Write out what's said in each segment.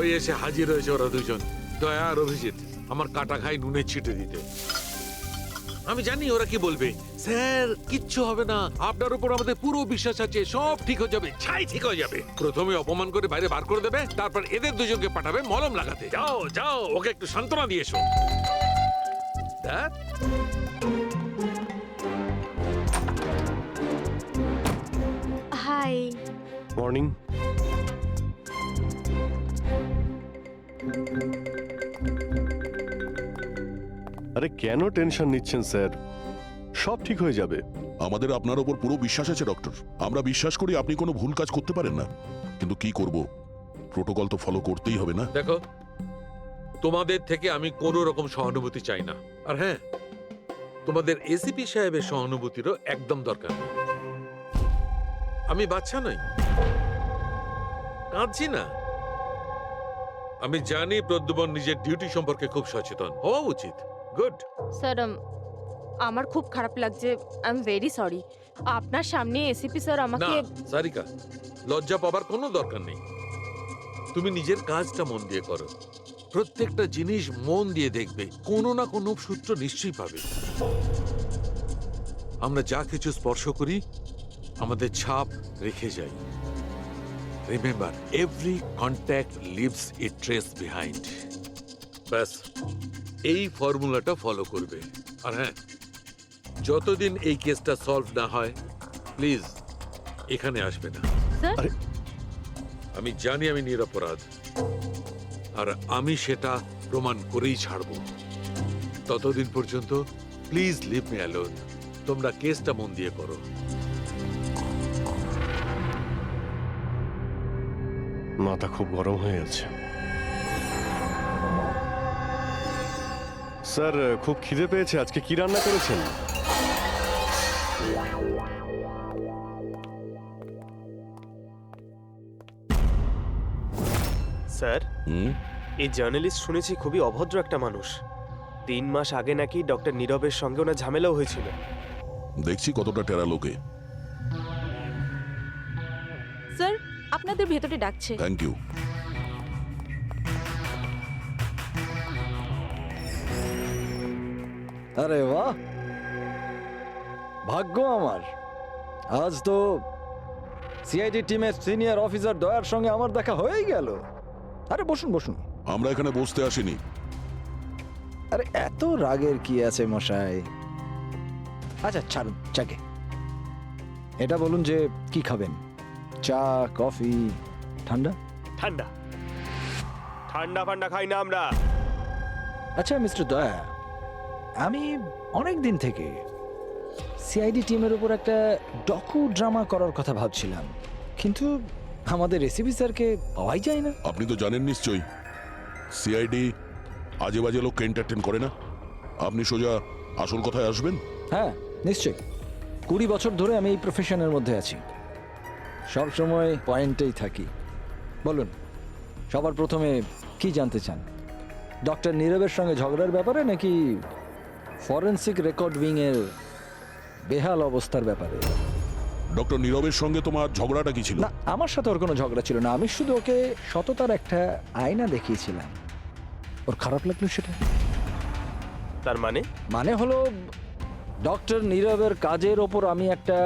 ওই এসে হাজির হয়েছে ওরা দুজন, দয়া আর অভিজিৎ, আমার কাটা খাই নুনে ছিটে দিতে। আমি জানি ওরা কি বলবে, স্যার কিচ্ছু হবে না, আপনার উপর আমাদের পুরো বিশ্বাস আছে, সব ঠিক হয়ে যাবে, ছাই ঠিক হয়ে যাবে। প্রথমে অপমান করে বাইরে বার করে দেবে, তারপর এদের দুজনকে পাঠাবে মলম লাগাতে। যাও যাও, ওকে একটু সান্ত্বনা দিয়ে এসো। Dad? হাই। মর্নিং। আরে কেন টেনশন নিচ্ছেন স্যার, সব ঠিক হয়ে যাবে। আমাদের আপনার ওপর পুরো বিশ্বাস আছে ডক্টর। আমরা বিশ্বাস করি আপনি কোনো ভুল কাজ করতে পারেন না, কিন্তু কি করব, প্রোটোকল তো ফলো করতেই হবে না। দেখো, তোমাদের থেকে আমি কোনো রকম সহানুভূতি চাই না। আর হ্যাঁ, তোমাদের এসিপি সাহেবের সহানুভূতিরও একদম দরকার নেই। আমি বাচ্চা নই, কাঁদছি না। আমি জানি প্রদ্যুমন নিজের ডিউটি সম্পর্কে খুব সচেতন হওয়া উচিত। গুড। স্যার, আমার খুব খারাপ লাগছে, আই এম ভেরি সরি। আপনার সামনে এসিপি স্যার না আমাকে। সারিকা, লজ্জা পাবার কোনো দরকার নেই। তুমি নিজের কাজটা মন দিয়ে করো, প্রত্যেকটা জিনিস মন দিয়ে দেখবে, কোনো না কোনো সূত্র নিশ্চয়ই পাবে। আমরা যা কিছু স্পর্শ করি আমাদের ছাপ রেখে যাই। রিমেম্বার, এভরি কন্ট্যাক্ট লিভস এ ট্রেস বিহাইন্ড। ব্যাস, এই ফর্মুলাটা ফলো করবে। আর হ্যাঁ, যতদিন এই কেসটা সলভ না হয়, প্লিজ এখানে আসবে না। স্যার, আরে আমি জানি আমি নিরপরাধ, আর আমি সেটা প্রমাণ করেই ছাড়ব। ততদিন পর্যন্ত প্লিজ লিভ মি অ্যালোন। তোমরা কেসটা মন দিয়ে করো। মাথা খুব গরম হয়ে আছে স্যার। খুব খিদে পেয়েছে, আজকে কি রান্না করেছেন? স্যার, হুম? এই জার্নালিস্ট শুনেছি খুবই অভদ্র একটা মানুষ। 3 মাস আগে নাকি ডক্টর নীরবের সঙ্গে ওনার ঝামেলাও হয়েছিল। দেখছি কতটা টেরা লোকে। স্যার আপনাদের ভেতরে ডাকছে। Thank you. আরে বাহ, ভাগ্য আমার, আজ তো সিআইডি টিমের সিনিয়র অফিসার দয়ার সঙ্গে আমার দেখা হয়েই গেল। আরে বসুন বসুন। আমরা এখানে বসতে আসিনি। আরে এত রাগের কি আছে মশাই? আচ্ছা ছাড়ুন চাকে। এটা বলুন যে কি খাবেন, চা, কফি, ঠান্ডা? ঠান্ডা ঠান্ডা ফান্ডা খাই না আমরা। আচ্ছা মিস্টার দয়া, আমি অনেক দিন থেকে সিআইডি টিমের উপর একটা ডকু ড্রামা করার কথা ভাবছিলাম, কিন্তু আমাদের এসিপি স্যারকে পাওয়াই যায় না। আপনি তো জানেন নিশ্চয়ই, সিআইডি আজে বাজে লোককে এন্টারটেন করে না। আপনি সোজা আসল কথায় আসবেন। হ্যাঁ নিশ্চয়ই, 20 বছর ধরে আমি এই প্রফেশনের মধ্যে আছি, সব সময় পয়েন্টেই থাকি। বলুন, সবার প্রথমে কি জানতে চান? ডক্টর নীরবের সঙ্গে ঝগড়ার ব্যাপারে, নাকি ফরেন্সিক রেকর্ড উইং এর বেহাল অবস্থার ব্যাপারে? ডক্টর নীরবের সঙ্গে তোমার ঝগড়াটা কি ছিল? না, আমার সাথে ওর কোনো ঝগড়া ছিল না, আমি শুধু ওকে সততার একটা আয়না দেখিয়েছিলাম। ওর খারাপ লাগলো সেটা। তার মানে? মানে হলো, ডক্টর নীরবের কাজের ওপর আমি একটা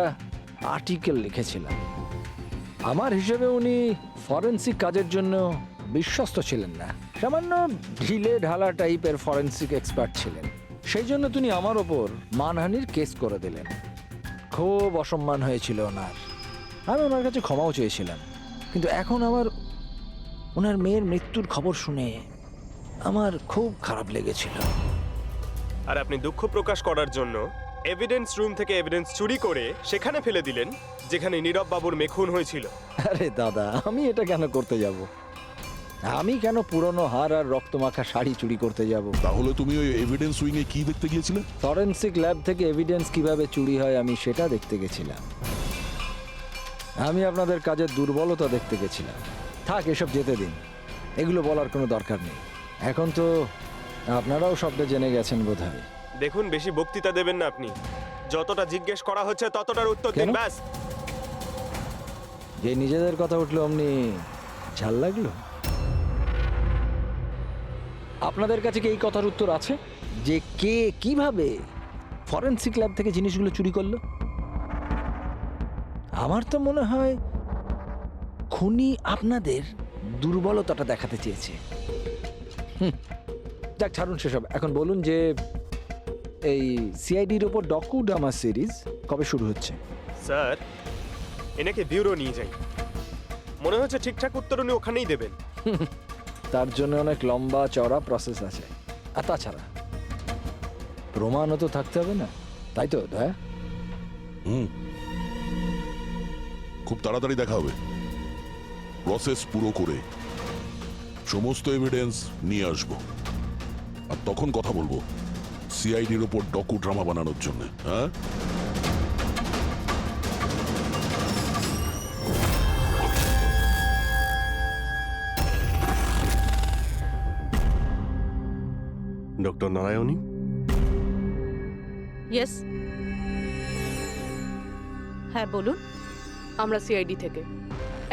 আর্টিকেল লিখেছিলাম। আমার হিসেবে উনি ফরেন্সিক কাজের জন্য বিশ্বস্ত ছিলেন না, সামান্য ঢিলে ঢালা টাইপের ফরেন্সিক এক্সপার্ট ছিলেন। সেই জন্য তিনি আমার ওপর মানহানির কেস করে দিলেন। খুব অসম্মান হয়েছিল ওনার। আমি ওনার কাছে ক্ষমাও চেয়েছিলাম, কিন্তু এখন ওনার মেয়ের মৃত্যুর খবর শুনে আমার খুব খারাপ লেগেছিল। আর আপনি দুঃখ প্রকাশ করার জন্য এভিডেন্স রুম থেকে এভিডেন্স চুরি করে সেখানে ফেলে দিলেন যেখানে নীরব বাবুর মেয়ে খুন হয়েছিল। আরে দাদা, আমি এটা কেন করতে যাব? আমি কেন পুরনো হার আর রক্তমাখা শাড়ি চুরি করতে যাব? তাহলে তুমি ওই এভিডেন্স উইং এ কি দেখতে গিয়েছিলে? ফরেন্সিক ল্যাব থেকে এভিডেন্স কিভাবে চুরি হয় আমি সেটা দেখতে গেছিলাম। আমি আপনাদের কাজের দুর্বলতা দেখতে গেছিলাম। থাক, এসব যেতে দিন, এগুলো বলার কোনো দরকার নেই। এখন তো আপনারাও সবটা জেনে গেছেন বোধহয়। দেখুন, বেশি বক্তৃতা দেবেন না আপনি। যতটা জিজ্ঞেস করা হচ্ছে ততটার উত্তর দিন, কেন? ব্যাস। যে নিজেদের কথা উঠলো অমনি ঝাল লাগলো। আপনাদের কাছে কি এই কথার উত্তর আছে যে কে কিভাবে ফরেনসিক ল্যাব থেকে জিনিসগুলো চুরি করলো? আমার তো মনে হয় খুনি আপনাদের দুর্বলতাটা দেখাতে চেয়েছে। যাক, ছাড়ুন সেসব। এখন বলুন যে এই সিআইডির ওপর ডকুড্রামা সিরিজ কবে শুরু হচ্ছে? স্যার, এনাকে ব্যুরো নিয়ে যাই। মনে হচ্ছে ঠিকঠাক উত্তর উনি ওখানেই দেবেন। তার জন্য অনেক লম্বা চওড়া প্রসেস আছে। আর তাছাড়া প্রমাণও তো থাকতে হবে না, তাই তো দয়া? হুম, খুব তাড়াতাড়ি দেখা হবে। প্রসেস পুরো করে সমস্ত এভিডেন্স নিয়ে আসবো, আর তখন কথা বলবো সিআইডির ওপর ডকু ড্রামা বানানোর জন্য। হ্যাঁ, ডক্টর নারায়ণী, ইয়েস, হ্যাঁ বলুন। আমরা সিআইডি থেকে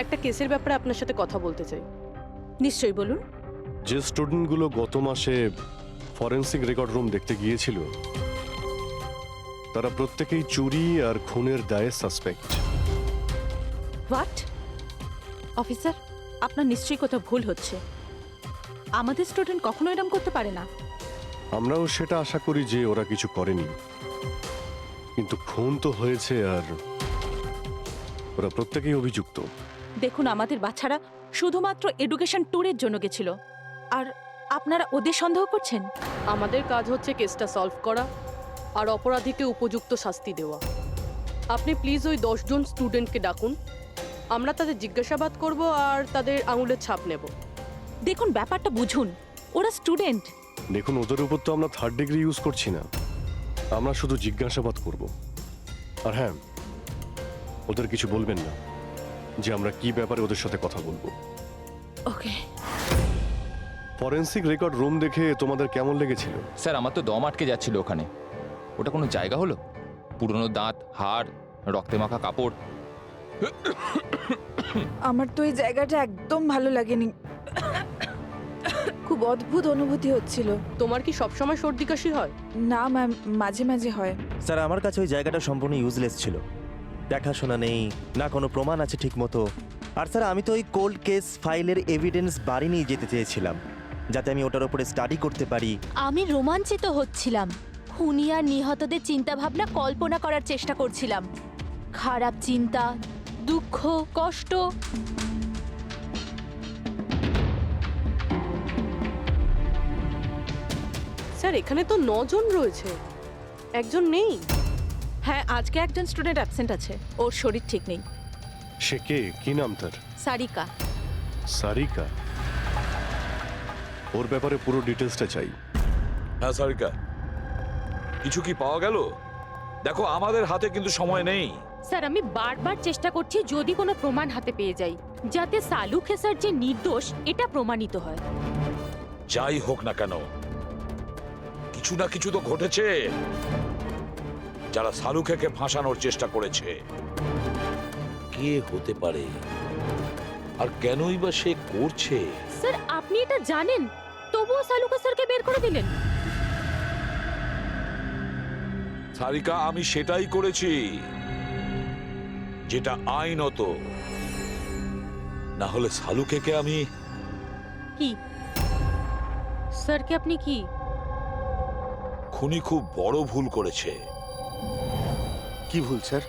একটা কেসের ব্যাপারে আপনার সাথে কথা বলতে চাই। নিশ্চয়ই বলুন। যে স্টুডেন্টগুলো গত মাসে ফরেনসিক রেকর্ড রুম দেখতে গিয়েছিল তারা প্রত্যেকেই চুরি আর খুনের দায়ে সাসপেক্ট। হোয়াট? অফিসার, আপনার নিশ্চয়ই কোথাও ভুল হচ্ছে। আমাদের স্টুডেন্ট কখনো এরকম করতে পারে না। আমরাও সেটা আশা করি যে ওরা কিছু করেনি, কিন্তু খুন তো হয়েছে আর ওরা প্রত্যেকেই অভিযুক্ত। দেখুন, আমাদের বাচ্চারা শুধুমাত্র এডুকেশন ট্যুরের জন্য গেছিল, আর আপনারা ওদের সন্দেহ করছেন। আমাদের কাজ হচ্ছে কেসটা সলভ করা আর অপরাধীকে উপযুক্ত শাস্তি দেওয়া। আপনি প্লিজ ওই 10 জন স্টুডেন্টকে ডাকুন, আমরা তাদের জিজ্ঞাসাবাদ করব আর তাদের আঙুলের ছাপ নেব। দেখুন, ব্যাপারটা বুঝুন, ওরা স্টুডেন্ট। দেখুন, ওদের উপর তো আমরা 3rd ডিগ্রি ইউজ করছি না, আমরা শুধু জিজ্ঞাসাবাদ করব। আর হ্যাঁ, ওদের কিছু বলবেন না যে আমরা কি ব্যাপারে ওদের সাথে কথা বলবো। ওকে। ফরেনসিক রেকর্ড রুম দেখে তোমাদের কেমন লেগেছিল? স্যার, আমার তো দম আটকে যাচ্ছিল ওখানে। ওটা কোনো জায়গা হলো? পুরনো দাঁত, হাড়, রক্তে মাখা কাপড়। আমার তো এই জায়গাটা একদম ভালো লাগেনি। খুব অদ্ভুত অনুভূতি হচ্ছিল। তোমার কি সবসময় সর্দি কাশি হয়? না ম্যাম, মাঝে মাঝে হয়। স্যার, আমার কাছে ওই জায়গাটা সম্পূর্ণ ইউজলেস ছিল। দেখাশোনা নেই, না কোনো প্রমাণ আছে ঠিক মতো। আর স্যার, আমি তো ওই কোল্ড কেস ফাইলের এভিডেন্স বাড়ি নিয়ে যেতে চেয়েছিলাম, যাতে আমি ওটার উপরে স্টাডি করতে পারি। আমি রোমাঞ্চিত হচ্ছিলাম। খুনি আর নিহতদের চিন্তাভাবনা কল্পনা করার চেষ্টা করছিলাম। খারাপ চিন্তা, দুঃখ, কষ্ট। স্যার, এখানে তো 9 জন রয়েছে, একজন নেই। হ্যাঁ, আজকে একজন স্টুডেন্ট অ্যাবসেন্ট আছে, ওর শরীর ঠিক নেই। সে কে? কি নাম তার? সারিকা। সারিকা? ওর ব্যাপারে পুরো ডিটেলসটা চাই। হ্যাঁ সারিকা, কিছু কি পাওয়া গেল? দেখো, আমাদের হাতে কিন্তু সময় নেই। স্যার, আমি বারবার চেষ্টা করছি যদি কোনো প্রমাণ হাতে পেয়ে যাই, যাতে সালু খেসার যে নির্দোষ এটা প্রমাণিত হয়। যাই হোক না কেন, কিছু না কিছু তো ঘটেছে। যারা সালুখেকে ফাঁসানোর চেষ্টা করেছে, কে হতে পারে আর কেনই বা সে করছে? স্যার, আপনি এটা জানেন, তবুও সালু খেসারকে বের করে দিলেন। সারিকা, আমি সেটাই করেছি যেটা আইনত। না হলে সালুখেকে আমি... কি স্যারকে আপনি কি? খুনি খুব বড় ভুল করেছে। কি ভুল স্যার?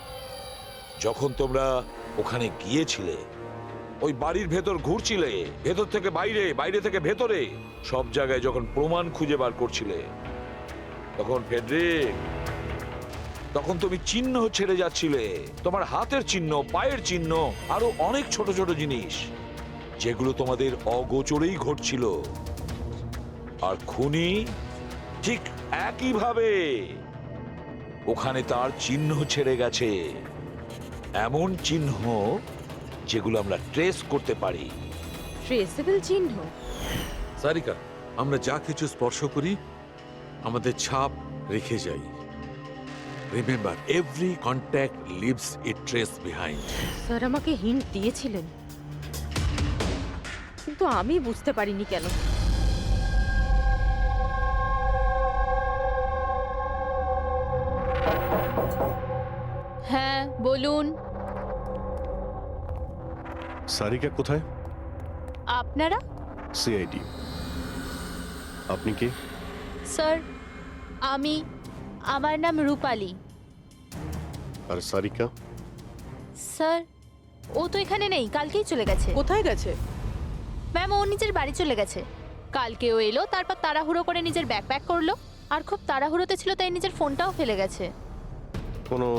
যখন তোমরা ওখানে গিয়েছিলে, ওই বাড়ির ভেতর ঘুরছিলে, ভেতর থেকে বাইরে, বাইরে থেকে ভেতরে, সব জায়গায় যখন প্রমাণ খুঁজে বার করছিলে, তখন ফেডরিক, তখন তুমি চিহ্ন ছেড়ে যাচ্ছিলে, তোমার হাতের চিহ্ন, পায়ের চিহ্ন, আরো অনেক ছোট ছোট জিনিস, যেগুলো তোমাদের অগোচরেই ঘটছিল। আর খুনি ঠিক একইভাবে ওখানে তার চিহ্ন ছেড়ে গেছে, এমন চিহ্ন যেগুলো আমরা ট্রেস করতে পারি। ট্রেসেবল চিহ্ন? সারিকা, আমরা যা কিছু স্পর্শ করি আমাদের ছাপ রেখে যাই। রিমেম্বার, এভরি কন্ট্যাক্ট লিভস এ ট্রেস বিহাইন্ড। স্যার আমাকে হিন্ট দিয়েছিলেন, কিন্তু আমি বুঝতে পারিনি কেন। হ্যাঁ বলুন। সারিকা কোথায়? আপনারা? সিআইডি। আপনি কে? স্যার আমার নাম রূপালী। আর সারিকা? স্যার ও তো এখানে নেই, কালকেই চলে গেছে। কোথায় গেছে? ম্যাম ও নিজের বাড়ি চলে গেছে। কালকে ও এলো, তারপর তাড়াহুড়ো করে নিজের ব্যাগ প্যাক করলো, আর খুব তাড়াহুড়োতে ছিল তাই নিজের ফোনটাও ফেলে গেছে। কোনো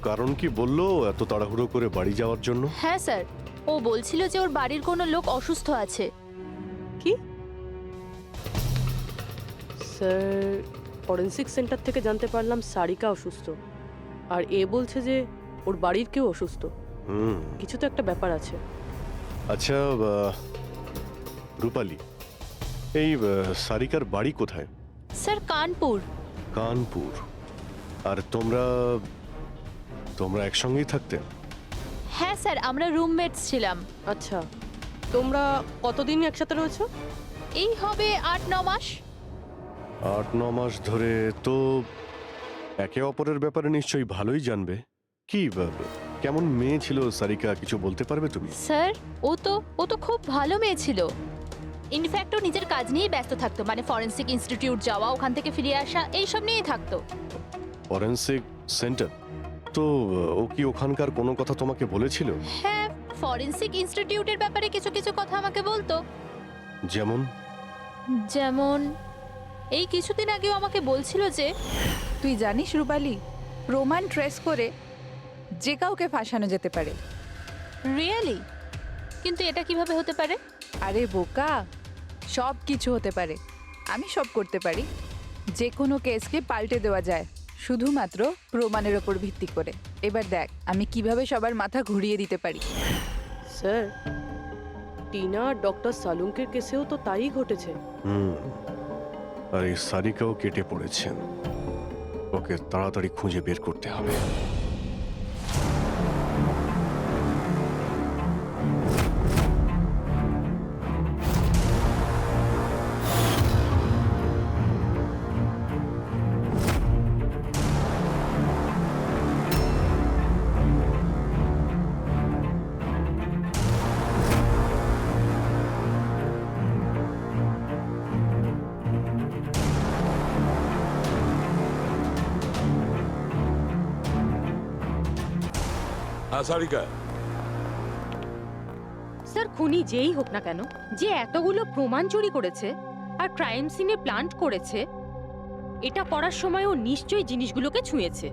কারণ কি বললো এত তাড়াহুড়ো করে বাড়ি যাওয়ার জন্য? হ্যাঁ স্যার, ও বলছিল যে ওর বাড়ির কোনো লোক অসুস্থ আছে। কি স্যার, ফরেন্সিক সেন্টার থেকে জানতে পারলাম সারিকা অসুস্থ, আর এ বলছে যে ওর বাড়ির কেউ অসুস্থ। কিছু তো একটা ব্যাপার আছে। আচ্ছা রূপালী, এই সারিকার বাড়ি কোথায়? স্যার কানপুর। কানপুর। আর তোমরা একসঙ্গেই থাকতে? হ্যাঁ স্যার, আমরা রুমমেটস ছিলাম। আচ্ছা, তোমরা কতদিন একসাথে রয়েছো? এই হবে 8-9 মাস। 8-9 মাস ধরে তো একে অপরের ব্যাপারে নিশ্চয়ই ভালোই জানবে। কি কেমন মেয়ে ছিল সারিকা, কিছু বলতে পারবে তুমি? স্যার ও তো খুব ভালো মেয়ে ছিল। ইনফ্যাক্ট ও নিজের কাজ নিয়েই ব্যস্ত থাকতো, মানে ফরেন্সিক ইনস্টিটিউট যাওয়া, ওখান থেকে ফিরে আসা, এইসব নিয়েই থাকতো। Forensic centre? তো ও কি ওখানকার কোনো কথা তোমাকে বলেছিল? হ্যাঁ, ফরেন্সিক ইনস্টিটিউটের ব্যাপারে কিছু কিছু কথা আমাকে বলতো। যেমন এই কিছুদিন আগেও আমাকে বলছিল যে, তুই জানিস রূপালী, প্রমাণ ট্রেস করে যে কাউকে ফাঁসানো যেতে পারে। রিয়েলি? কিন্তু এটা কিভাবে হতে পারে? আরে বোকা, সব কিছু হতে পারে। আমি সব করতে পারি। যে কোনো কেসকে পাল্টে দেওয়া যায় শুধুমাত্র প্রমাণের ওপর ভিত্তি করে। এবার দেখ আমি কিভাবে সবার মাথা ঘুরিয়ে দিতে পারি। স্যার, টিনা আর ডক্টর সালুঙ্কের কেসেও তো তাই ঘটেছে। আর এই সারিকাও কেটে পড়েছেন। ওকে তাড়াতাড়ি খুঁজে বের করতে হবে। সারিকা, স্যার খুনি যেই হোক না কেন, যে এতগুলো প্রমাণ চুরি করেছে আর ক্রাইম সিনে প্লান্ট করেছে, এটা করার সময় ও নিশ্চয়ই জিনিসগুলোকে ছুঁয়েছে।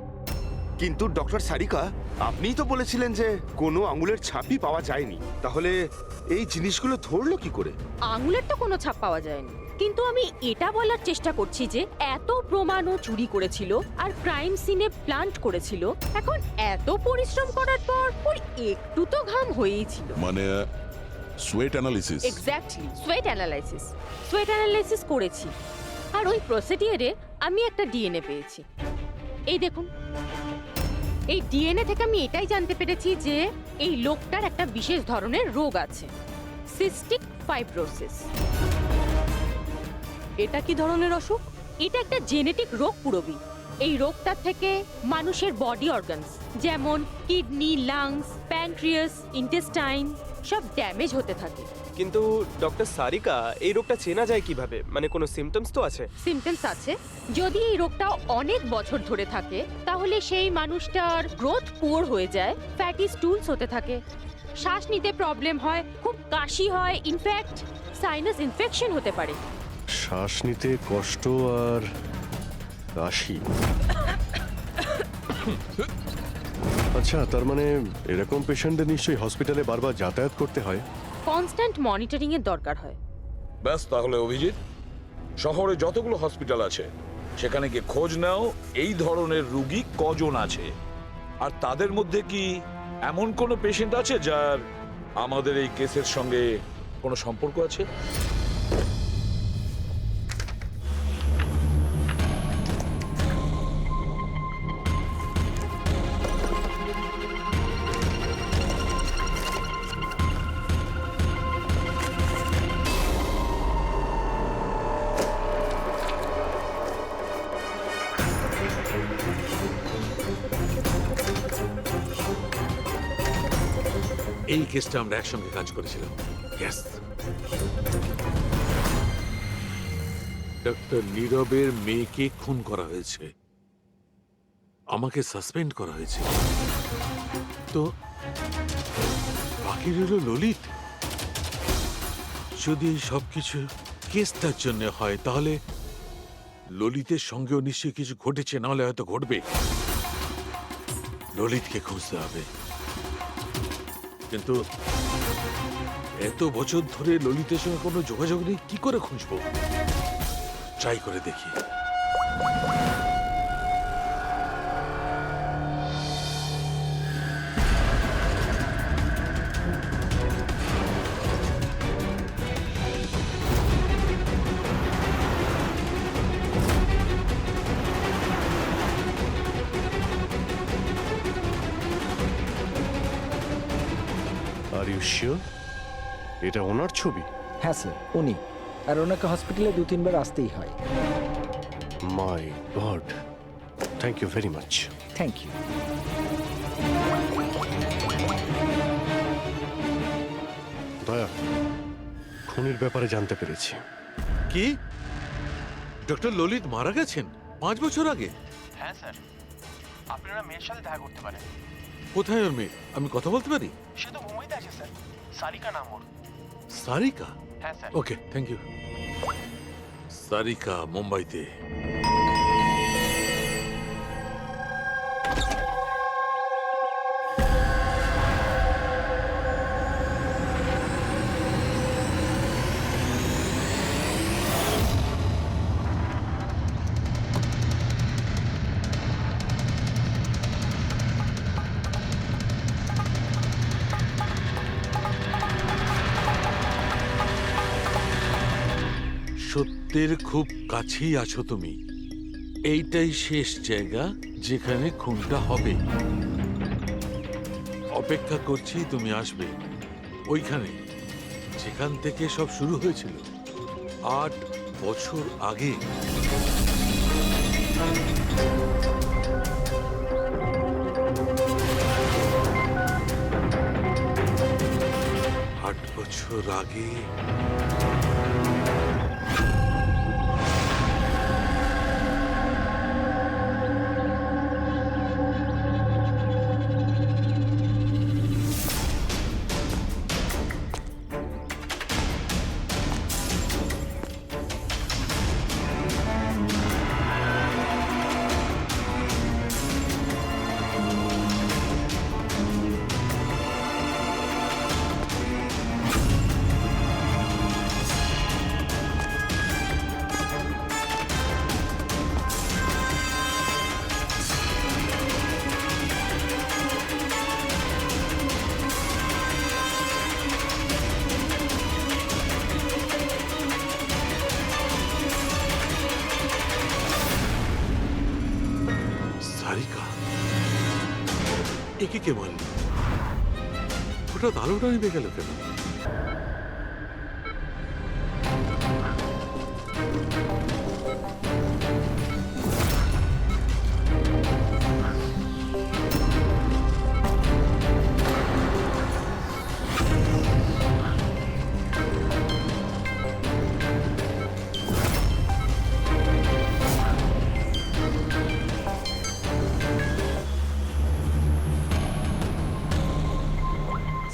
কিন্তু ডক্টর সারিকা, আপনিই তো বলেছিলেন যে কোনো আঙুলের ছাপই পাওয়া যায়নি, তাহলে এই জিনিসগুলো ধরলো কি করে? আঙুলের তো কোনো ছাপ পাওয়া যায়নি, কিন্তু আমি এটা বলার চেষ্টা করছি যে এত প্রমাণ ও চুরি করেছিল আর ক্রাইম সিনে প্লান্ট করেছিল, এখন এত পরিশ্রম করার পর ওর একটু তো ঘাম হয়েই ছিল। মানে sweat analysis? Exactly, sweat analysis করেছি, আর ওই প্রসিডিওরে আমি একটা ডিএনএ পেয়েছি। এই দেখুন, এই ডিএনএ থেকে আমি এটাই জানতে পেরেছি যে এই লোকটার একটা বিশেষ ধরনের রোগ আছে, সিস্টিক ফাইব্রোসিস। এটা কি ধরনের অসুখ? এটা একটা জেনেটিক রোগ পুরবি। এই রোগটা থেকে মানুষের বডি অর্গানস যেমন কিডনি, লাংস, প্যানক্রিয়াস, ইন্টেস্টাইন সব ড্যামেজ হতে থাকে। কিন্তু ডক্টর সারিকা, এই রোগটা চেনা যায় কিভাবে? মানে কোনো সিমটমস তো আছে? সিমটমস আছে। যদি এই রোগটা অনেক বছর ধরে থাকে তাহলে সেই মানুষটার গ্রোথ পুয়ার হয়ে যায়, ফ্যাটি স্টুলস হতে থাকে, শ্বাস নিতে প্রবলেম হয়, খুব কাশি হয়, ইনফ্যাক্ট সাইনাস ইনফেকশন হতে পারে। শ্বাস নিতে কষ্ট আর কাশি। আচ্ছা, তার মানে এরকম পেশেন্টদের নিশ্চয়ই হসপিটালে বারবার যাতায়াত করতে হয়। কনস্ট্যান্ট মনিটরিং এর দরকার হয়। ব্যাস, তাহলে অভিজিৎ, শহরে যতগুলো হসপিটাল আছে সেখানে গিয়ে খোঁজ নাও এই ধরনের রোগী কজন আছে, আর তাদের মধ্যে কি এমন কোনো পেশেন্ট আছে যার আমাদের এই কেসের সঙ্গে কোনো সম্পর্ক আছে। এই কেসটা আমরা একসঙ্গে কাজ করেছিলাম। Yes. ডক্টর নীরবের মেয়েকে খুন করা হয়েছে, আমাকে সাসপেন্ড করা হয়েছে, তো বাকি রইল ললিত। যদি সবকিছু কেসটার জন্য হয় তাহলে ললিতের সঙ্গেও নিশ্চয়ই কিছু ঘটেছে, নাহলে হয়তো ঘটবে। ললিতকে খুঁজতে হবে, কিন্তু এত বছর ধরে ললিতের সঙ্গে কোনো যোগাযোগ নেই, কি করে খুঁজবো? ট্রাই করে দেখি। আর ইউ শিওর এটা ওনার ছবি? হ্যাঁ স্যার, উনি। আর ওনাকে হসপিটালে 2-3 বার আসতেই হয়। My God, thank you very much. Thank you. দয়া, খুনির ব্যাপারে জানতে পেরেছি। কি ডক্টর ললিত মারা গেছেন 5 বছর আগে? হ্যাঁ স্যার, আপনারা মেয়ের সাথে দেখা করতে পারেন। কোথায় ওর মেয়ে? আমি কথা বলতে পারি? সে তো মুম্বাইতে আছে স্যার, সারিকা নাম ওর। সারিকা? হ্যাঁ sir. Okay, thank you. Sarika মুম্বাইতে। সত্যের খুব কাছেই আছো তুমি। এইটাই শেষ জায়গা যেখানে খুনটা হবে। অপেক্ষা করছি তুমি আসবে ওইখানে যেখান থেকে সব শুরু হয়েছিল 8 বছর আগে। 8 বছর আগে। সারিকা, একে কে মারল? হঠাৎ আলোটা নিভে গেল কেন?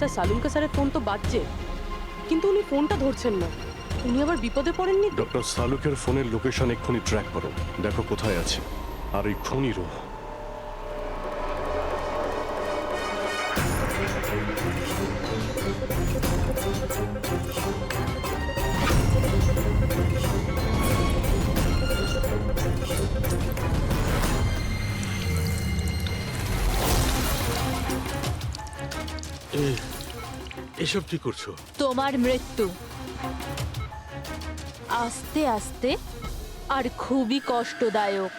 স্যার, সালুনকা স্যারের ফোন তো বাজছে, কিন্তু উনি ফোনটা ধরছেন না। উনি আবার বিপদে পড়েননি? ডক্টর সালুকের ফোনের লোকেশন এক্ষুনি ট্র্যাক করো, দেখো কোথায় আছে। আর এই খুনিরও। এসব কি করছো? তোমার মৃত্যু আস্তে আস্তে আর খুবই কষ্টদায়ক।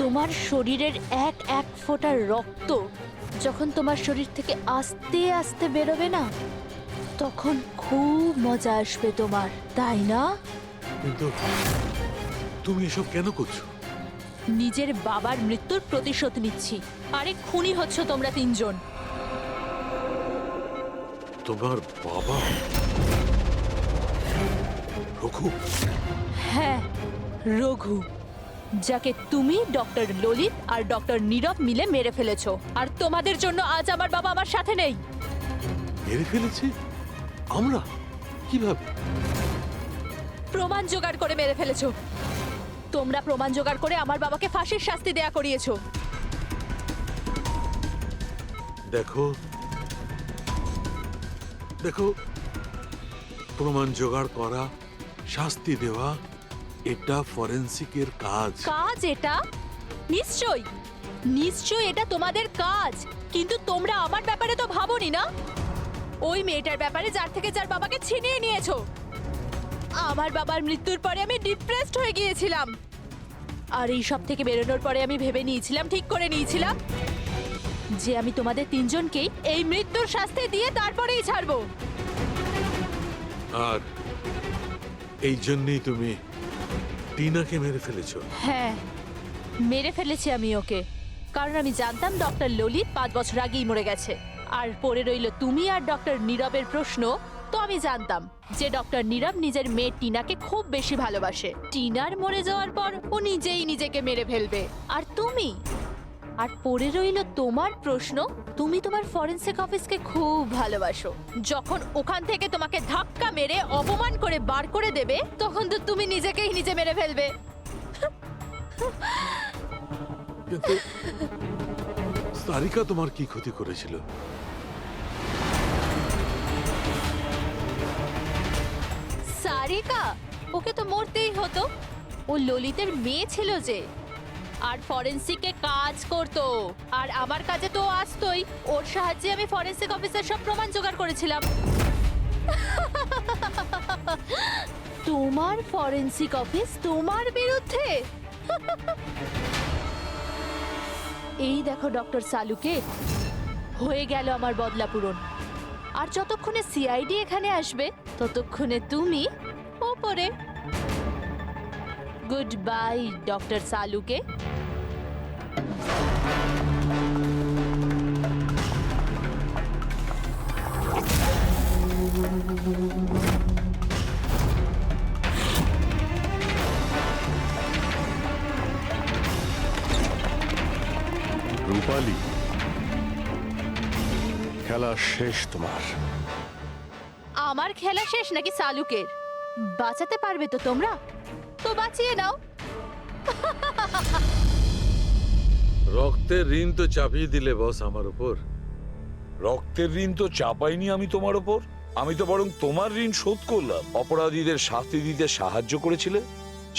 তোমার শরীরের এক এক ফোঁটা রক্ত যখন তোমার শরীর থেকে আস্তে আস্তে বেরোবে না, তখন খুব মজা আসবে তোমার, তাই না? কিন্তু তুমি এসব কেন করছো? নিজের বাবার মৃত্যুর প্রতিশোধ নিচ্ছি। আরে খুনি হচ্ছ তোমরা তিনজন। তোমার বাবা রঘু? হ্যাঁ, রঘু, যাকে তুমি, ডক্টর ললিত আর ডক্টর নীরব মিলে মেরে ফেলেছো। আর তোমাদের জন্য আজ আমার বাবা আমার সাথে নেই। মেরে ফেলেছি? আমরা? কিভাবে? প্রমাণ জোগাড় করে মেরে ফেলেছো। তোমরা প্রমাণ জোগাড় করে আমার বাবাকে ফাঁসির শাস্তি দেয়া করিয়েছো। দেখো দেখো, প্রমাণ জোগাড় করা, শাস্তি দেওয়া, এটা ফরেন্সিকের কাজ। কাজ এটা? নিশ্চয়ই নিশ্চয়ই এটা তোমাদের কাজ, কিন্তু তোমরা আমার ব্যাপারে তো ভাবোনি না। ওই মেয়েটার ব্যাপারে যার থেকে যার বাবাকে ছিনিয়ে নিয়েছো। আমার বাবার মৃত্যুর পরে আমি ডিপ্রেসড হয়ে গিয়েছিলাম, আর এই সব থেকে বেরোনোর পরে আমি ভেবে নিয়েছিলাম, ঠিক করে নিয়েছিলাম যে আমি তোমাদের তিনজনকেই এই মৃত্যুর শাস্তি দিয়ে তারপরেই ছাড়বো। আর এই জন্যই তুমি টিনাকে মেরে ফেলেছো? হ্যাঁ, মেরে ফেলেছি আমি ওকে, কারণ আমি জানতাম ডক্টর ললিত 5 বছর আগেই মরে গেছে। আর পড়ে রইল তুমি আর ডক্টর নীরবের প্রশ্ন। তো আমি জানতাম যে ডক্টর নীরব নিজের মেয়ে টিনাকে খুব বেশি ভালোবাসে। টিনার মরে যাওয়ার পর ও নিজেই নিজেকে মেরে ফেলবে। আর তুমি, আর পড়ে রইল তোমার প্রশ্ন, তুমি তোমার ফরেনসিক অফিসকে খুব ভালোবাসো। যখন ওখান থেকে তোমাকে ধাক্কা মেরে অপমান করে বার করে দেবে, তখন তো তুমি নিজেকেই নিজে মেরে ফেলবে। কিন্তু সারিকা তোমার কি ক্ষতি করেছিল? সারিকা? ওকে তো মরতেই হতো। ও ললিতের মেয়ে ছিল যে, আর ফরেনসিকে কাজ করতো। আর আমার কাজে তো ও আসতোই। ওর সাহায্যে আমি ফরেনসিক অফিসের সব প্রমাণ জোগাড় করেছিলাম। তোমার ফরেনসিক অফিস তোমার বিরুদ্ধে? এই দেখো ডক্টর সালুকে, হয়ে গেল আমার বদলা পূরণ। আর যতক্ষণে সিআইডি এখানে আসবে, ততক্ষণে তুমি ওপরে। Good bye doctor Salunkhe. Rupali, খেলা শেষ তোমার। আমার খেলা শেষ নাকি সালুকের? বাঁচাতে পারবে তো তোমরা? তো বাঁচিয়ে নাও। রক্তের ঋণ তো চাপিয়ে দিলে বস আমার উপর। রক্তের ঋণ তো চাপাইনি আমি তোমার ওপর, আমি তো বরং তোমার ঋণ শোধ করলাম। অপরাধীদের শাস্তি দিতে সাহায্য করেছিলে,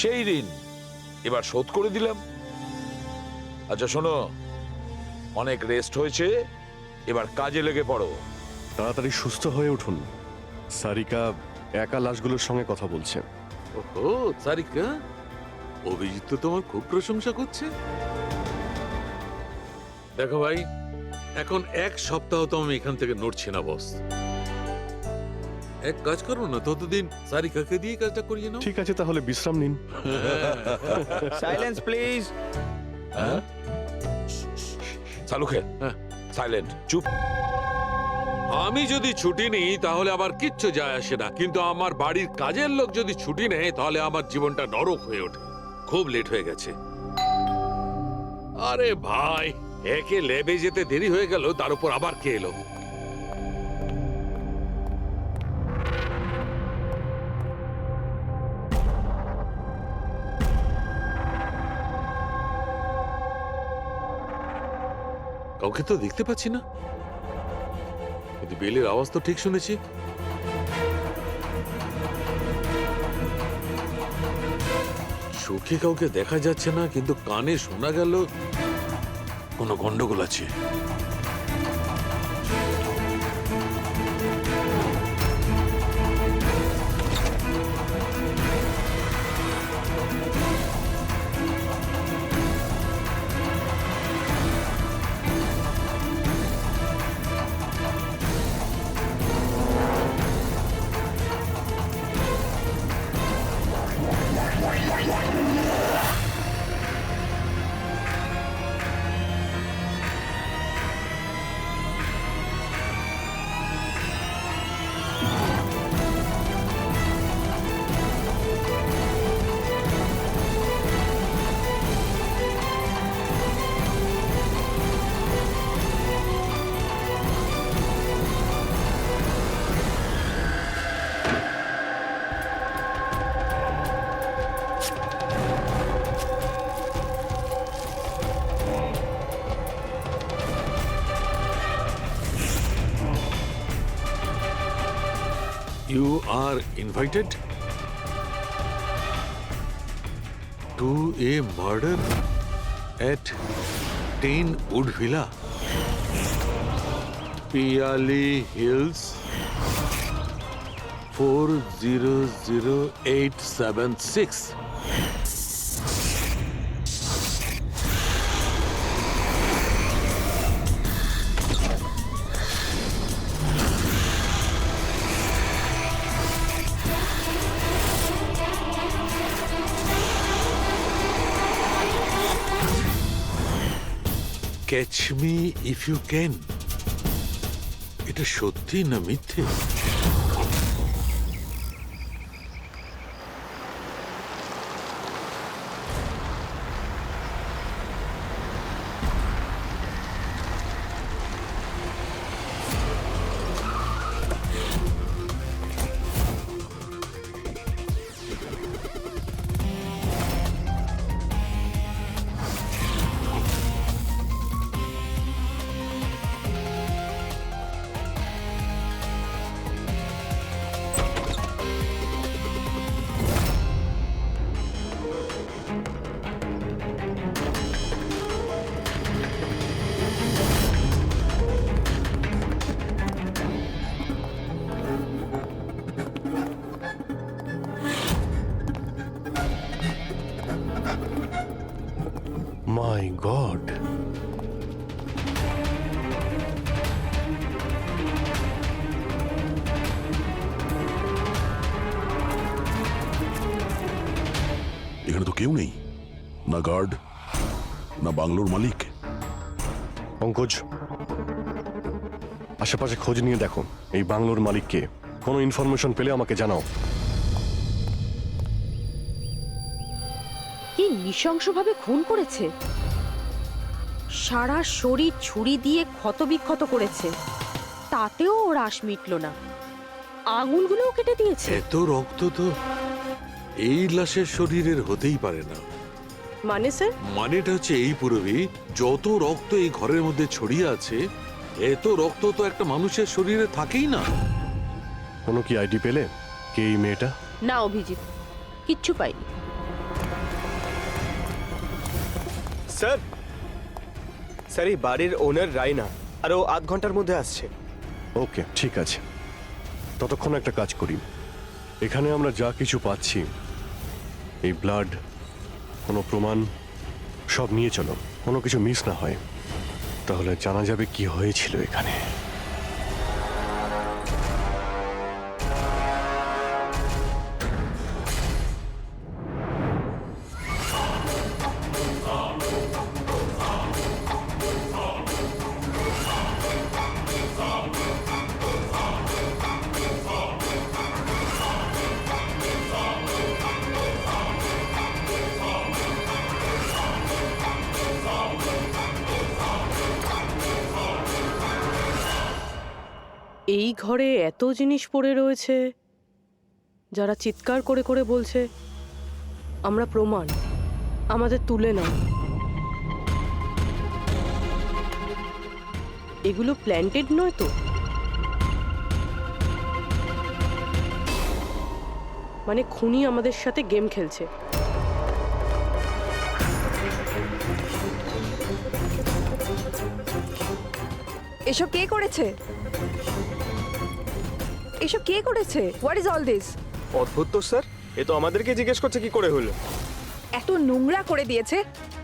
সেই ঋণ এবার শোধ করে দিলাম। আচ্ছা শোনো, অনেক রেস্ট হয়েছে, এবার কাজে লেগে পড়ো। তাড়াতাড়ি সুস্থ হয়ে উঠুন। সারিকা একা লাশগুলোর সঙ্গে কথা বলছে। ওহো, সারিকা, অভিজিৎ তো তোমার খুব প্রশংসা করছে। দেখো ভাই, এখন 1 সপ্তাহ তো আমি এখান থেকে নড়ছি না বস। এক কাজ করো না, ততদিন সারিকাকে দিয়ে কাজটা করিয়ে নাও। ঠিক আছে, তাহলে বিশ্রাম নিন। Silence please. সালুকে, সাইলেন্ট, চুপ। আমি যদি ছুটি নিই তাহলে আবার কিচ্ছু যায় আসে না, কিন্তু আমার বাড়ির কাজের লোক যদি ছুটি নেয় তাহলে আমার জীবনটা নরক হয়ে ওঠে। খুব লেট হয়ে গেছে। আরে ভাই, একে ল্যাবে যেতে দেরি হয়ে গেল, তার উপর আবার কে এলো? কাউকে তো দেখতে পাচ্ছি না, কিন্তু বেলের আওয়াজ তো ঠিক শুনেছি। চোখে কাউকে দেখা যাচ্ছে না, কিন্তু কানে শোনা গেল কোনো গন্ডগোল আছে। are invited to a murder at 10 Wood Villa, Piali Hills, 400876. Catch me if you can. এটা সত্যি না মিথ্যে? মাই গড, এখানে তো কেউ নেই, না গার্ড না বাংলোর মালিক। পঙ্কজ, আশেপাশে খোঁজ নিয়ে দেখো এই বাংলোর মালিককে। কোনো ইনফরমেশন পেলে আমাকে জানাও। কি নৃশংসভাবে খুন করেছে, সারা শরীর ছুরি দিয়ে ক্ষতবিক্ষত করেছে, তাতেও ওর আশ মিটল না, আঙুলগুলোও কেটে দিয়েছে। এত রক্ত তো এই লাশের শরীরের হতেই পারে না। মানে স্যার? মানেটা হচ্ছে এই পুরবি, যত রক্ত এই ঘরের মধ্যে ছড়িয়ে আছে, এত রক্ত তো একটা মানুষের শরীরে থাকেই না। কোনো কি আইডি পেলে কে এই মেয়েটা? না অভিজিৎ, কিচ্ছু পাইনি। স্যার, স্যার এই বাড়ির ওনার রায়না, আর ও আধ ঘন্টার মধ্যে আসছে। ওকে, ঠিক আছে। ততক্ষণ একটা কাজ করি, এখানে আমরা যা কিছু পাচ্ছি, এই ব্লাড, কোনো প্রমাণ, সব নিয়ে চলো, কোনো কিছু মিস না হয়, তাহলে জানা যাবে কি হয়েছিল এখানে। এই ঘরে এত জিনিস পড়ে রয়েছে, যারা চিৎকার করে করে বলছে আমরা প্রমাণ, আমাদের তুলে নাও। এগুলো প্ল্যান্টেড নয় তো? মানে খুনি আমাদের সাথে গেম খেলছে। এসব কে করেছে? এসব কে করেছে? What is all this? অদ্ভুত তো স্যার, এ তো আমাদেরকে জিজ্ঞেস করছে কি করে হলো। এত নোংরা করে দিয়েছে,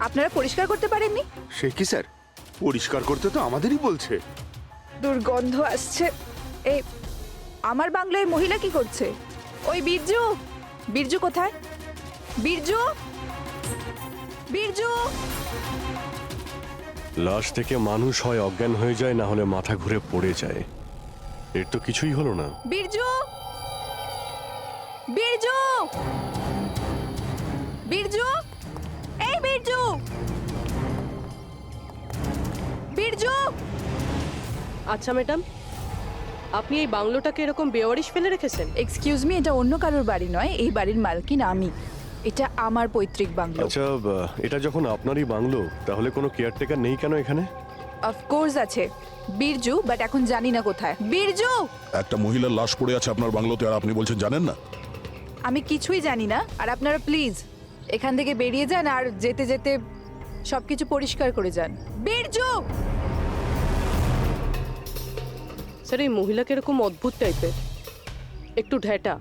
আপনারা পরিষ্কার করতে পারেননি? সে কি স্যার, পরিষ্কার করতে তো আমাদেরই বলছে। দুর্গন্ধ আসছে। এই আমার বাংলায় মহিলা কি করছে? ওই বীরজু, বীরজু কোথায়? বীরজু, বীরজু! লাশ থেকে মানুষ হয় অজ্ঞান হয়ে যায়, না হলে মাথা ঘুরে পড়ে যায়। এর তো কিছুই হলো না। বীরজু, বীরজু, বীরজু, এই বীরজু, বীরজু! আচ্ছা ম্যাডাম, আপনি এই বাংলোটাকে এরকম বেওয়ারিশ ফেলে রেখেছেন? এক্সকিউজ মি, এটা অন্য কারোর বাড়ি নয়, এই বাড়ির মালকিন আমি। এটা আমার পৈতৃক বাংলো। আচ্ছা, এটা যখন আপনারই বাংলো, তাহলে কোনো কেয়ারটেকার নেই কেন এখানে? অফকোর্স আছে বীরজু, বাট এখন জানি না কোথায়। বীরজু! একটা মহিলার লাশ পড়ে আছে আপনার বাংলোতে আর আপনি বলছেন জানেন না? আমি কিছুই জানি না, আর আপনারা প্লিজ এখান থেকে বেরিয়ে যান আর যেতে যেতে সবকিছু পরিষ্কার করে যান। বীরজু! স্যার এই মহিলা কিরকম অদ্ভুত টাইপের, একটু ঢ্যাটা।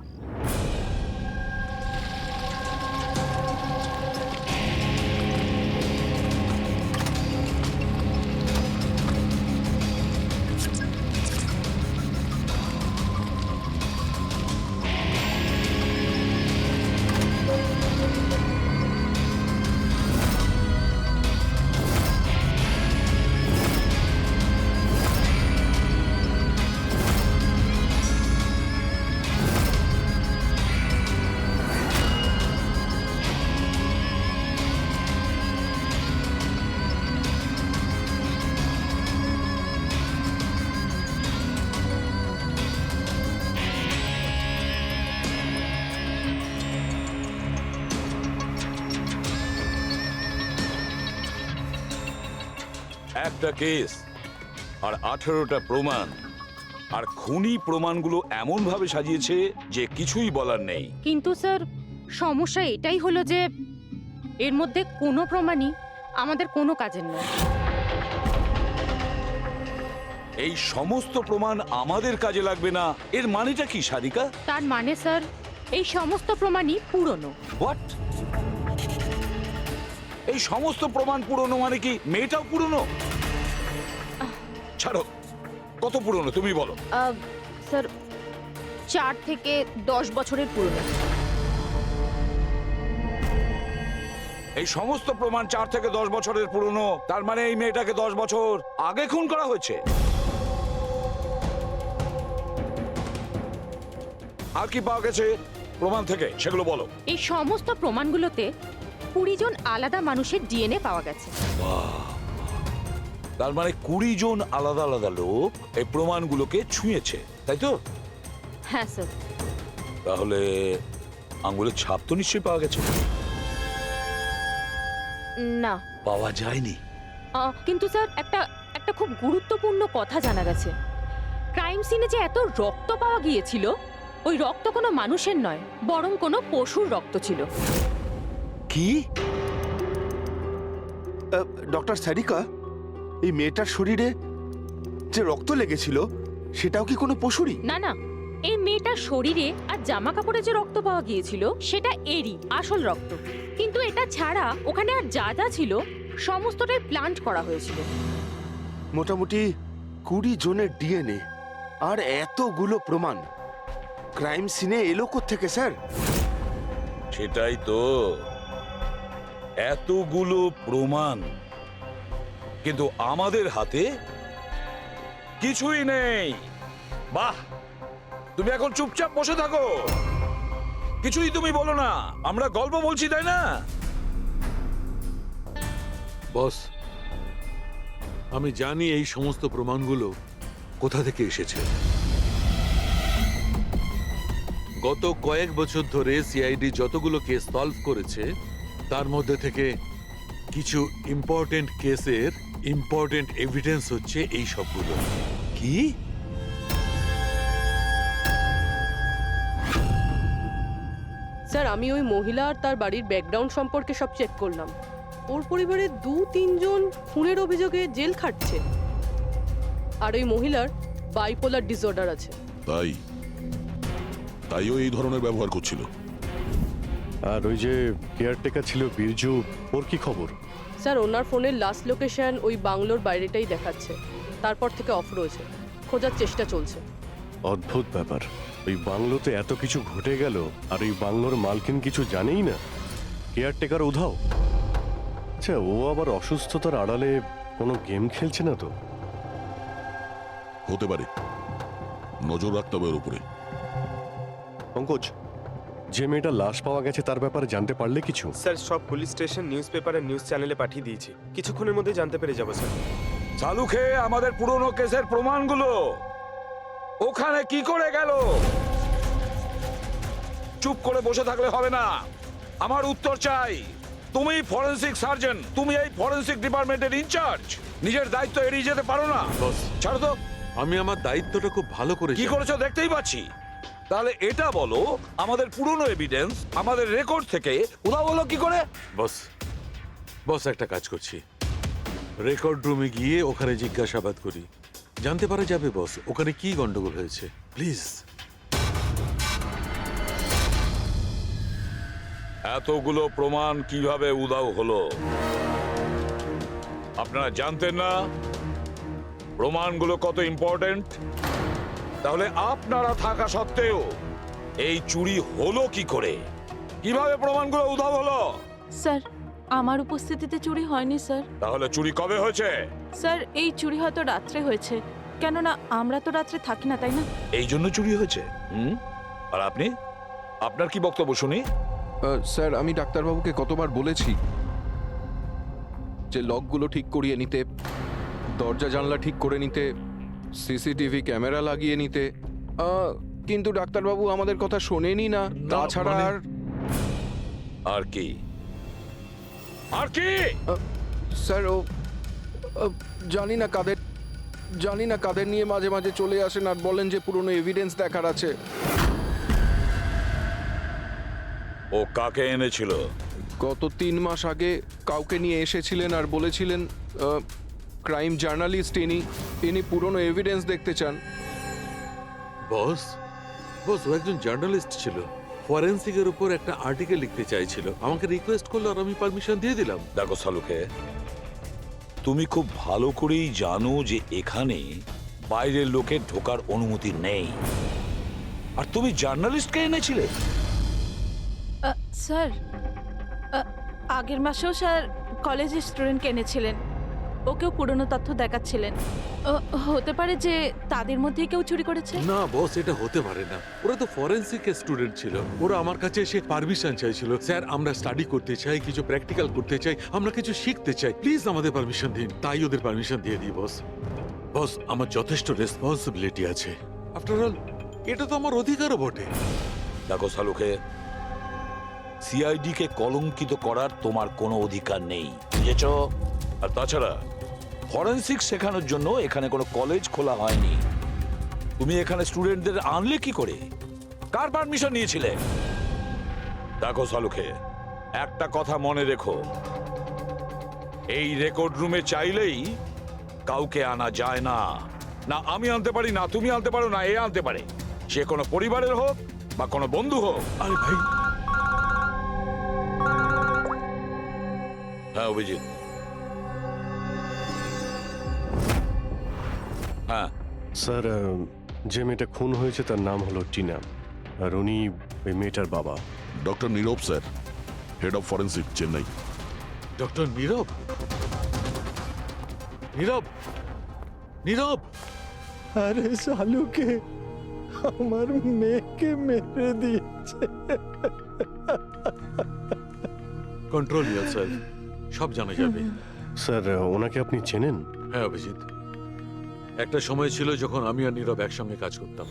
একটা কেস আর 18টা প্রমাণ, আর খুনি প্রমাণগুলো এমন ভাবে সাজিয়েছে যে কিছুই বলার নেই। কিন্তু স্যার সমস্যা এটাই হলো যে এর মধ্যে কোনো প্রমাণই আমাদের কোনো কাজের নয়। এই সমস্ত প্রমাণ আমাদের কাজে লাগবে না, এর মানেটা কি সারিকা? তার মানে স্যার এই সমস্ত প্রমাণই পুরনো। হোয়াট? এই সমস্ত প্রমাণ পুরনো মানে কি মেয়েটাও পুরনো? ছাড়ো, কত পুরনো তুমি বলো। স্যার 4 থেকে 10 বছরের পুরনো। এই সমস্ত প্রমাণ 4 থেকে 10 বছরের পুরনো, তার মানে এই মেয়েটাকে 10 বছর আগে খুন করা হয়েছে। আর কি পাওয়া গেছে প্রমাণ থেকে সেগুলো বলো। এই সমস্ত প্রমাণগুলোতে 20 জন আলাদা মানুষের ডিএনএ পাওয়া গেছে। তার মানে 20 জন আলাদা আলাদা লোক এই প্রমাণগুলোকে ছুঁয়েছে, তাই তো? হ্যাঁ স্যার। তাহলে আঙ্গুলের ছাপ তো নিশ্চয়ই পাওয়া গেছে। না, পাওয়া যায়নি। কিন্তু স্যার একটা খুব গুরুত্বপূর্ণ কথা জানা গেছে। ক্রাইম সিনে যে এত রক্ত পাওয়া গিয়েছিল, ওই রক্ত কোনো মানুষের নয়, বরং কোনো পশুর রক্ত ছিল। কি? ডক্টর সারিকা, এই মেয়েটার শরীরে যে রক্ত লেগেছিল সেটাও কি কোনো পশুরই? না না, এই মেয়েটার শরীরে আর জামা কাপড়ে যে রক্ত পাওয়া গিয়েছিল সেটা এরই আসল রক্ত। কিন্তু এটা ছাড়া ওখানে আর যা যা ছিল সমস্তটাই প্লান্ট করা হয়েছিল। মোটামুটি 20 জনের ডিএনএ আর এতগুলো প্রমাণ ক্রাইম সিনে এলো কোত্থেকে স্যার? সেটাই তো, এতগুলো প্রমাণ কিন্তু আমাদের হাতে কিছুই নেই। বাহ, তুমি এখন চুপচাপ বসে থাকো, কিছুই তুমি বলো না, আমরা গল্প বলছি তাই না? বস, আমি জানি এই সমস্ত প্রমাণগুলো কোথা থেকে এসেছে। গত কয়েক বছর ধরে সিআইডি যতগুলো কেস সলভ করেছে তার মধ্যে থেকে কিছু ইম্পর্টেন্ট কেসের ইম্পর্টেন্ট এভিডেন্স হচ্ছে এই সবগুলো। কি? স্যার আমি ওই মহিলা আর তার বাড়ির ব্যাকগ্রাউন্ড সম্পর্কে সব চেক করলাম। ওর পরিবারের 2-3 জন খুনের অভিযোগে জেল খাটছে, আর ওই মহিলার বাইপোলার ডিসঅর্ডার আছে। তাইও এই ধরনের ব্যবহার করছিল। আর ওই যে কেয়ারটেকার ছিল বীরজু, ওর কি খবর? স্যার ওনার ফোনের লাস্ট লোকেশন ওই বাংলোর বাইরেটাই দেখাচ্ছে, তারপর থেকে অফ রয়েছে, খোঁজার চেষ্টা চলছে। অদ্ভুত ব্যাপার, ওই বাংলোতে এত কিছু ঘটে গেল আর ওই বাংলোর মালকিন কিছু জানেই না। কেয়ারটেকার উধাও। আচ্ছা, ও আবার অসুস্থতার আড়ালে কোনো গেম খেলছে না তো? হতে পারে, নজর রাখতে হবে ওর উপরে। পঙ্কজ, যে মেয়েটা লাশ পাওয়া গেছে তার ব্যাপারে জানতে পারলে কিছু? স্যার সব পুলিশ স্টেশন, নিউজ পেপার আর নিউজ চ্যানেলে পাঠিয়ে দিয়েছি, কিছুক্ষণের মধ্যে জানতে পেরে যাবো স্যার। চালু খেয়ে আমাদের পুরনো কেসের প্রমাণগুলো ওখানে কি করে গেল? চুপ করে বসে থাকলে হবে না, আমার উত্তর চাই। তুমি ফরেনসিক সার্জন, তুমি এই ফরেনসিক ডিপার্টমেন্টের ইনচার্জ, নিজের দায়িত্ব এড়িয়ে যেতে পারো না। বস, ছাড়ো তো। আমি আমার দায়িত্বটা খুব ভালো করে কি জানি। করেছো দেখতেই পাচ্ছি। তাহলে এটা বলো, আমাদের পুরনো এভিডেন্স আমাদের রেকর্ড থেকে উধাও হলো কি করে? বস, বস একটা কাজ করছি, রেকর্ড রুমে গিয়ে ওখানে জিজ্ঞাসাবাদ করি, জানতে পারা যাবে বস ওখানে কি গন্ডগোল হয়েছে। প্লিজ। এতগুলো প্রমাণ কিভাবে উধাও হলো আপনারা জানতেন না? প্রমাণগুলো কত ইম্পর্টেন্ট। তাহলে আপনারা থাকা সত্ত্বেও এই চুরি হলো কি করে? কিভাবে প্রমাণগুলো উধাও হলো? স্যার, আমার উপস্থিতিতে চুরি হয়নি স্যার। তাহলে চুরি কবে হয়েছে? স্যার, এই চুরি হয়তো রাত্রে হয়েছে, কেননা আমরা তো রাত্রে থাকি না, তাই না? এই জন্য চুরি হয়েছে। আর আপনি, আপনার কি বক্তব্য শুনি? স্যার, আমি ডাক্তারবাবুকে কতবার বলেছি যে লকগুলো ঠিক করিয়ে নিতে, দরজা জানলা ঠিক করে নিতে, সিসিটিভি ক্যামেরা লাগিয়ে নিতে, কিন্তু ডাক্তারবাবু আমাদের কথা শোনেনি না। তাছাড়া আর কি? আর কি? স্যার, ও জানি না কাদের নিয়ে মাঝে মাঝে চলে আসেন আর বলেন যে পুরনো এভিডেন্স দেখার আছে। ও কাকে এনেছিল? গত 3 মাস আগে কাউকে নিয়ে এসেছিলেন আর বলেছিলেন ক্রাইম জার্নালিস্ট ইনি পুরনো এভিডেন্স দেখতে চান। বস, বস ও একজন জার্নালিস্ট ছিল, ফরেনসিকের উপর একটা আর্টিকেল লিখতে চাইছিল, আমাকে রিকোয়েস্ট করলো আর আমি পারমিশন দিয়ে দিলাম। দেখো সালুকে, তুমি খুব ভালো করেই জানো যে এখানে বাইরের লোকের ঢোকার অনুমতি নেই, আর তুমি জার্নালিস্টকে এনেছিলে। স্যার, আগের মাসেও স্যার কলেজের স্টুডেন্টকে এনেছিলেন, ওকেও পুরনো তথ্য দেখাচ্ছিলেন। হতে পারে যে তাদের মধ্যেই কেউ চুরি করেছে। না বস, এটা হতে পারে না, ওরা তো ফরেনসিক স্টুডেন্ট ছিল, ওরা আমার কাছে এসে পারমিশন চাইছিল, স্যার আমরা স্টাডি করতে চাই, কিছু প্র্যাকটিক্যাল করতে চাই, আমরা কিছু শিখতে চাই, প্লিজ আমাদের পারমিশন দিন। তাই ওদের পারমিশন দিয়ে দিই বস। বস, আমার যথেষ্ট রেসপন্সিবিলিটি আছে, আফটার অল এটা তো আমার অধিকারও বটে। দেখো সালুকে, সিআইডি কে কলঙ্কিত করার তোমার কোনো অধিকার নেই, বুঝেছ? আর তাছাড়া ফরেনসিক শেখানোর জন্য এখানে কোনো কলেজ খোলা হয়নি। তুমি এখানে স্টুডেন্টদের আনলে কি করে? কার পারমিশন নিয়েছিলে? দেখো সালুকে, একটা কথা মনে রেখো, এই রেকর্ড রুমে চাইলেই কাউকে আনা যায় না। না আমি আনতে পারি, না তুমি আনতে পারো, না এ আনতে পারে, সে কোনো পরিবারের হোক বা কোনো বন্ধু হোক। আরে ভাই। হ্যাঁ অভিজিৎ। হ্যাঁ স্যার, যে মেয়েটা খুন হয়েছে তার নাম হলো টিনা, আর উনি ওই মেয়েটার বাবা। Doctor Nirav sir, head of forensic, Chennai. Doctor Nirav? Nirav, Nirav! আরে শালুকে, আমার মেয়েকে মেরে দিয়েছে। কন্ট্রোল ইয়ারসেলফ, সব জানা যাবে। স্যার, ওনাকে আপনি চেনেন? হ্যাঁ অভিজিৎ, একটা সময় ছিল যখন আমি আর নীরব একসঙ্গে কাজ করতাম।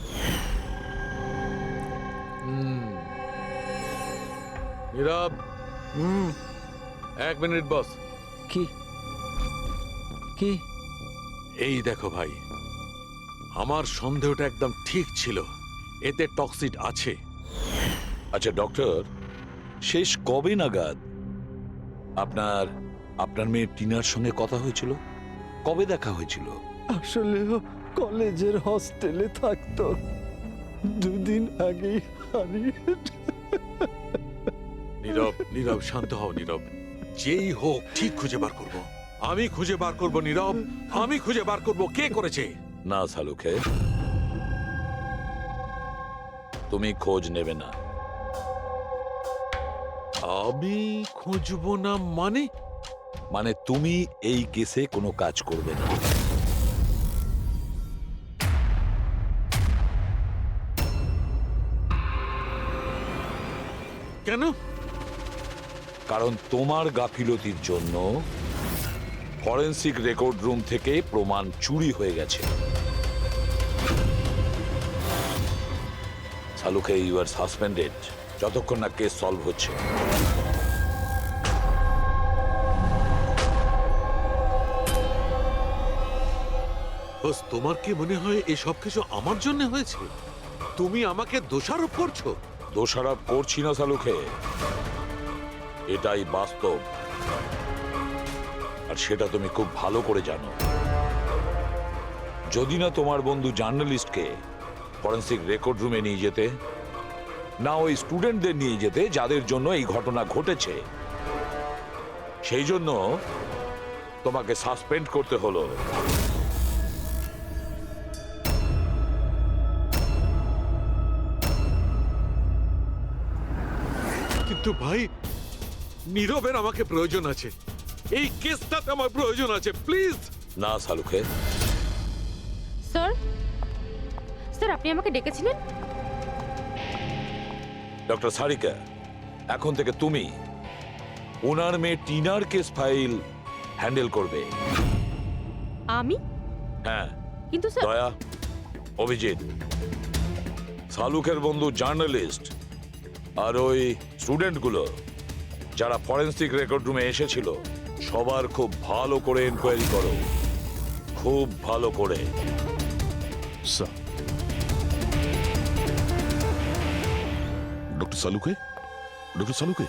নীরব, 1 মিনিট বস। কি কি? এই দেখো ভাই, আমার সন্দেহটা একদম ঠিক ছিল, এতে টক্সিড আছে। আচ্ছা ডক্টর, শেষ কবে নাগাদ আপনার মেয়ে টিনার সঙ্গে কথা হয়েছিল? কবে দেখা হয়েছিল? আসলে কলেজের হস্টেলে থাকতো, 2 দিন আগেই হারিয়ে। নীরব, নীরব শান্ত হও নীরব, যেই হোক ঠিক খুঁজে বার করব, আমি খুঁজে বার করব নীরব, আমি খুঁজে বার করব কে করেছে। না সালুকে, তুমি খোঁজ নেবে না। আমি খুঁজবো না মানে? মানে তুমি এই কেসে কোনো কাজ করবে না। কেন? কারণ তোমার গাফিলতির জন্য ফরেনসিক রেকর্ড রুম থেকে প্রমাণ চুরি হয়ে গেছে। সালুকে, ইউ আর সাসপেন্ডেড যতক্ষণ না কেস সলভ হচ্ছে। বস, তোমার কি মনে হয় এই সব কিছু আমার জন্য হয়েছে? তুমি আমাকে দোষারোপ করছো। দোষারোপ করছি না সালুকে, এটাই বাস্তব, আর সেটা তুমি খুব ভালো করে জানো। যদি না তোমার বন্ধু জার্নালিস্টকে ফরেন্সিক রেকর্ড রুমে নিয়ে যেতে, না ওই স্টুডেন্টদের নিয়ে যেতে যাদের জন্য এই ঘটনা ঘটেছে, সেই জন্য তোমাকে সাসপেন্ড করতে হলো। কিন্তু ভাই, নীরবের আমাকে প্রয়োজন আছে, এই কেসটাতে আমার প্রয়োজন আছে, প্লিজ। না সালুকে। স্যার, স্যার আপনি আমাকে ডেকেছিলেন? ডক্টর সারিকা, এখন থেকে তুমি ওনার মেয়ে টিনার কেস ফাইল হ্যান্ডেল করবে। আমি? হ্যাঁ। কিন্তু স্যার, দয়া, অভিজিৎ, সালুকের বন্ধু জার্নালিস্ট আর ওই স্টুডেন্টগুলো যারা ফরেন্সিক রেকর্ড রুমে এসেছিল, সবার খুব ভালো করে এনকোয়ারি করো, খুব ভালো করে। স্যার। Doctor Salunkhe, doctor সালুকে,